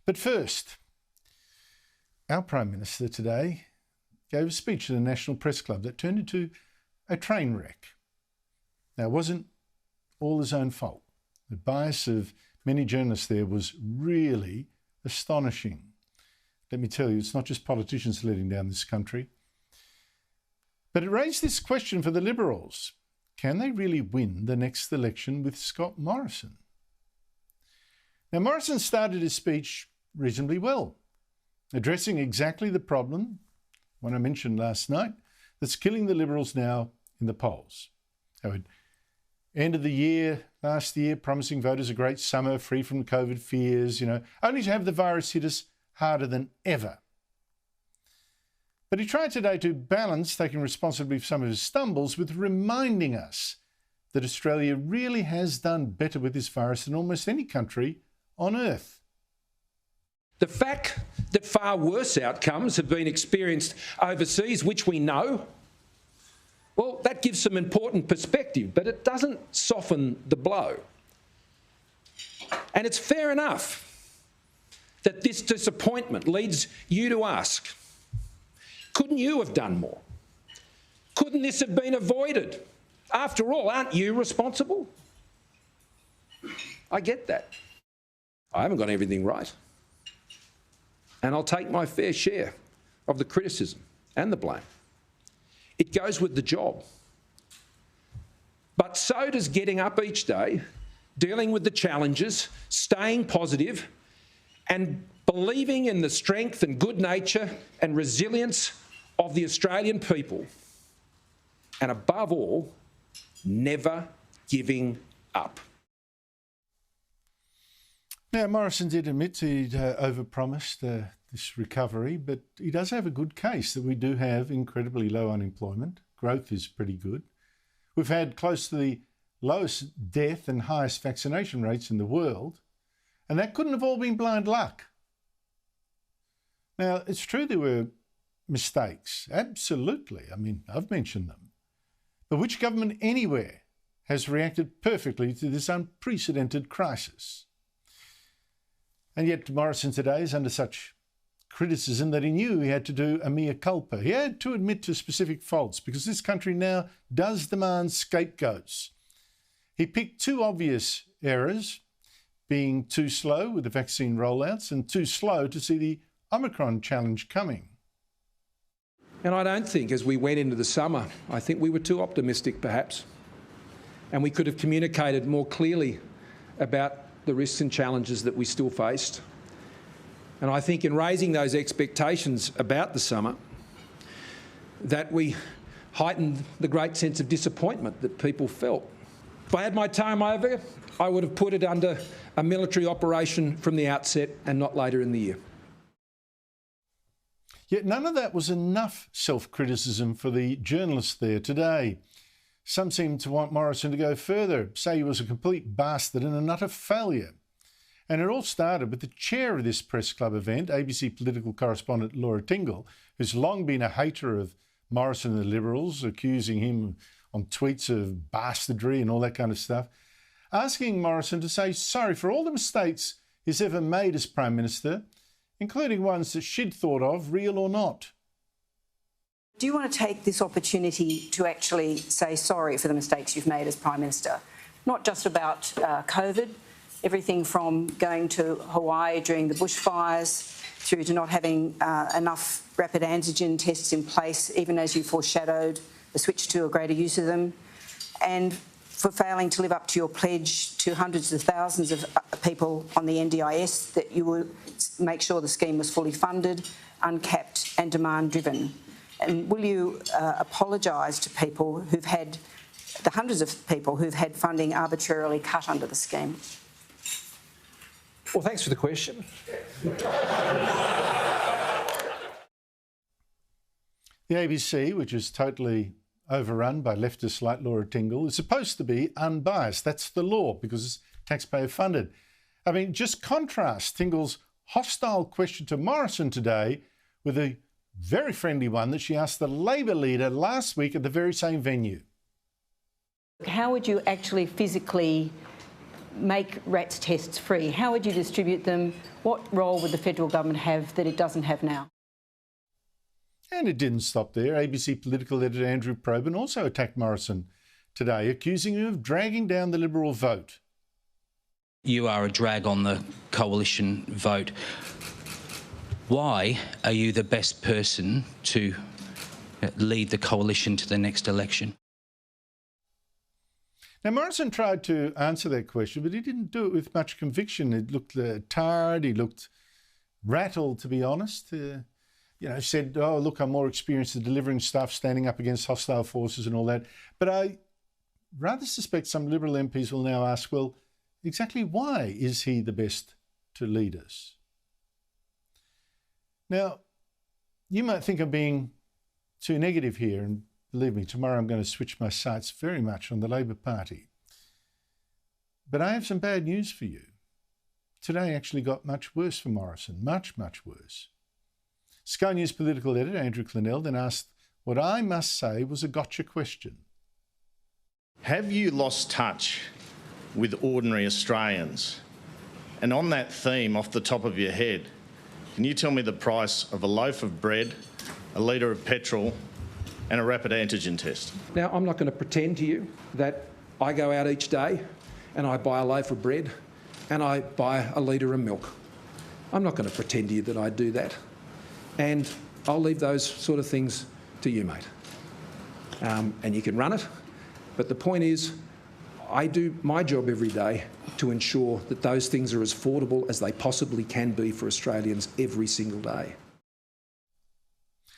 But first, our Prime Minister today gave a speech at the National Press Club that turned into a train wreck. Now, it wasn't all his own fault. The bias of many journalists there was really astonishing. Let me tell you, it's not just politicians letting down this country. But it raised this question for the Liberals. Can they really win the next election with Scott Morrison? Now, Morrison started his speech reasonably well, addressing exactly the problem, one I mentioned last night, that's killing the Liberals now in the polls. End of the year, last year, promising voters a great summer free from COVID fears, only to have the virus hit us harder than ever. But he tried today to balance taking responsibility for some of his stumbles with reminding us that Australia really has done better with this virus than almost any country on earth. The fact that far worse outcomes have been experienced overseas, which we know, well, that gives some important perspective, but it doesn't soften the blow. And it's fair enough that this disappointment leads you to ask, couldn't you have done more? Couldn't this have been avoided? After all, aren't you responsible? I get that. I haven't got everything right. And I'll take my fair share of the criticism and the blame. It goes with the job. But so does getting up each day, dealing with the challenges, staying positive, and believing in the strength and good nature and resilience of the Australian people. And above all, never giving up. Now, Morrison did admit he'd overpromised this recovery, but he does have a good case that we do have incredibly low unemployment. Growth is pretty good. We've had close to the lowest death and highest vaccination rates in the world, and that couldn't have all been blind luck. Now, it's true there were mistakes, absolutely. I mean, I've mentioned them. But which government anywhere has reacted perfectly to this unprecedented crisis? And yet Morrison today is under such criticism that he knew he had to do a mea culpa. He had to admit to specific faults because this country now does demand scapegoats. He picked two obvious errors, being too slow with the vaccine rollouts and too slow to see the Omicron challenge coming. And I don't think as we went into the summer, I think we were too optimistic perhaps. And we could have communicated more clearly about the risks and challenges that we still faced. And I think in raising those expectations about the summer, that we heightened the great sense of disappointment that people felt. If I had my time over, I would have put it under a military operation from the outset and not later in the year. Yet none of that was enough self-criticism for the journalists there today. Some seem to want Morrison to go further, say he was a complete bastard and an utter failure. And it all started with the chair of this press club event, ABC political correspondent Laura Tingle, who's long been a hater of Morrison and the Liberals, accusing him on tweets of bastardry and all that kind of stuff, asking Morrison to say sorry for all the mistakes he's ever made as Prime Minister, including ones that she'd thought of, real or not. Do you want to take this opportunity to actually say sorry for the mistakes you've made as Prime Minister? Not just about COVID, everything from going to Hawaii during the bushfires through to not having enough rapid antigen tests in place, even as you foreshadowed the switch to a greater use of them, and for failing to live up to your pledge to hundreds of thousands of people on the NDIS that you would make sure the scheme was fully funded, uncapped and demand-driven. And will you apologise to people who've had, the hundreds of people who've had funding arbitrarily cut under the scheme? Well, thanks for the question. The ABC, which is totally overrun by leftists like Laura Tingle, is supposed to be unbiased. That's the law because it's taxpayer funded. I mean, just contrast Tingle's hostile question to Morrison today with a very friendly one that she asked the Labor leader last week at the very same venue. How would you actually physically make RATS tests free? How would you distribute them? What role would the federal government have that it doesn't have now? And it didn't stop there. ABC political editor Andrew Probyn also attacked Morrison today, accusing him of dragging down the Liberal vote. You are a drag on the coalition vote. Why are you the best person to lead the coalition to the next election? Now, Morrison tried to answer that question, but he didn't do it with much conviction. He looked tired, he looked rattled, to be honest. Said, oh, look, I'm more experienced at delivering stuff, standing up against hostile forces and all that. But I rather suspect some Liberal MPs will now ask, well, exactly why is he the best to lead us? Now, you might think I'm being too negative here, and believe me, tomorrow I'm going to switch my sights very much on the Labor Party. But I have some bad news for you. Today actually got much worse for Morrison, much, much worse. Sky News political editor Andrew Clennell then asked what I must say was a gotcha question. Have you lost touch with ordinary Australians? And on that theme, off the top of your head, can you tell me the price of a loaf of bread, a litre of petrol and a rapid antigen test? Now, I'm not going to pretend to you that I go out each day and I buy a loaf of bread and I buy a litre of milk. I'm not going to pretend to you that I do that. And I'll leave those sort of things to you, mate. And you can run it. But the point is, I do my job every day to ensure that those things are as affordable as they possibly can be for Australians every single day.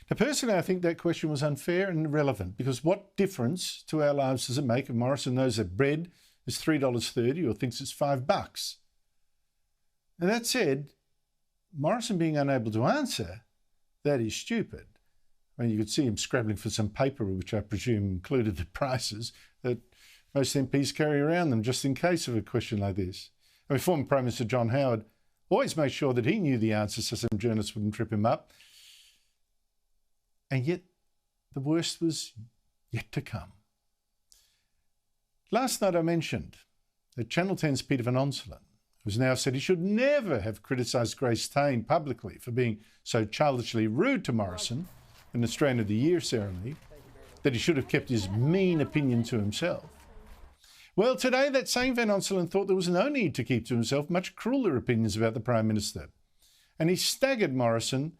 Now, personally, I think that question was unfair and irrelevant, because what difference to our lives does it make if Morrison knows that bread is $3.30 or thinks it's $5? And that said, Morrison being unable to answer, that is stupid. I mean, you could see him scrabbling for some paper, which I presume included the prices that most MPs carry around them just in case of a question like this. I mean, former Prime Minister John Howard always made sure that he knew the answer so some journalists wouldn't trip him up. And yet the worst was yet to come. Last night I mentioned that Channel 10's Peter Van Onselen, who's now said he should never have criticised Grace Tame publicly for being so childishly rude to Morrison in the Australian of the Year ceremony, that he should have kept his mean opinion to himself. Well, today that same Van Onselen thought there was no need to keep to himself much crueler opinions about the Prime Minister. And he staggered Morrison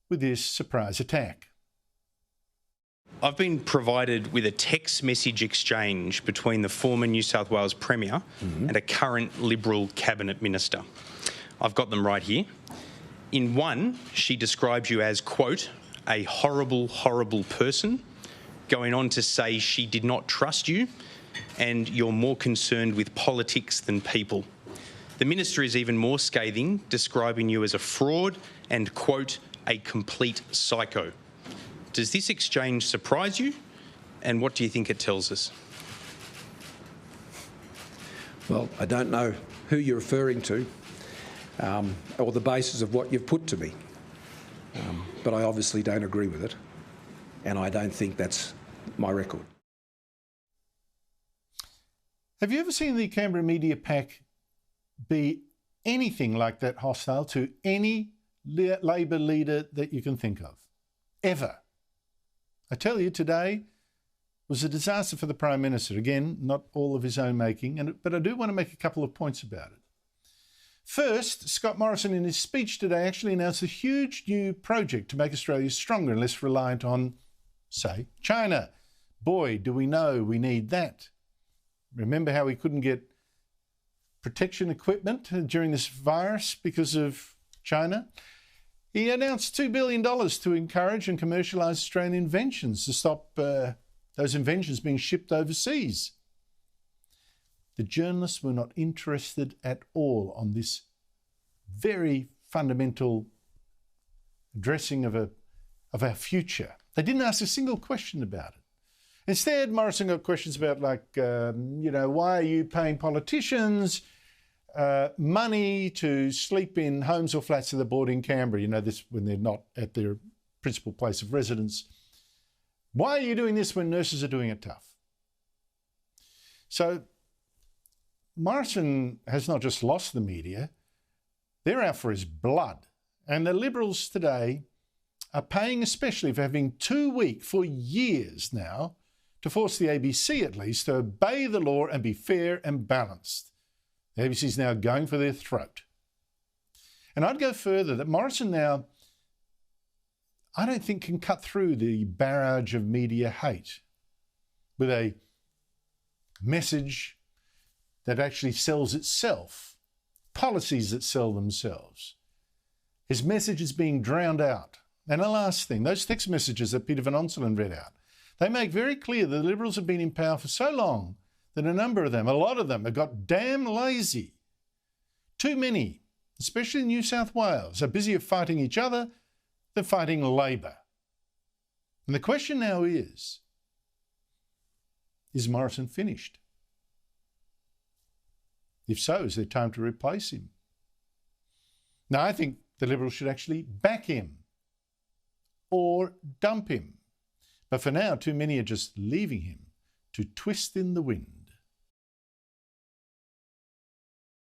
with this surprise attack. I've been provided with a text message exchange between the former New South Wales Premier and a current Liberal Cabinet Minister. I've got them right here. In one, she describes you as, quote, a horrible, horrible person, going on to say she did not trust you and you're more concerned with politics than people. The Minister is even more scathing, describing you as a fraud and, quote, a complete psycho. Does this exchange surprise you? And what do you think it tells us? Well, I don't know who you're referring to or the basis of what you've put to me. But I obviously don't agree with it. And I don't think that's my record. Have you ever seen the Canberra media pack be anything like that hostile to any Labor leader that you can think of? Ever? I tell you, today was a disaster for the Prime Minister. Again, not all of his own making, but I do want to make a couple of points about it. First, Scott Morrison in his speech today actually announced a huge new project to make Australia stronger and less reliant on, say, China. Boy, do we know we need that. Remember how we couldn't get protection equipment during this virus because of China? He announced $2 billion to encourage and commercialise Australian inventions to stop those inventions being shipped overseas. The journalists were not interested at all on this very fundamental addressing of our future. They didn't ask a single question about it. Instead, Morrison got questions about why are you paying politicians money to sleep in homes or flats that are bought in Canberra, this when they're not at their principal place of residence. Why are you doing this when nurses are doing it tough? So Morrison has not just lost the media, they're out for his blood. And the Liberals today are paying especially for having too weak for years now to force the ABC at least to obey the law and be fair and balanced. The ABC is now going for their throat. And I'd go further that Morrison now, I don't think, can cut through the barrage of media hate with a message that actually sells itself, policies that sell themselves. His message is being drowned out. And the last thing, those text messages that Peter Van Onselen read out, they make very clear that the Liberals have been in power for so long that a number of them, a lot of them, have got damn lazy. Too many, especially in New South Wales, are busier fighting each other than fighting Labor. And the question now is Morrison finished? If so, is there time to replace him? Now, I think the Liberals should actually back him or dump him. But for now, too many are just leaving him to twist in the wind.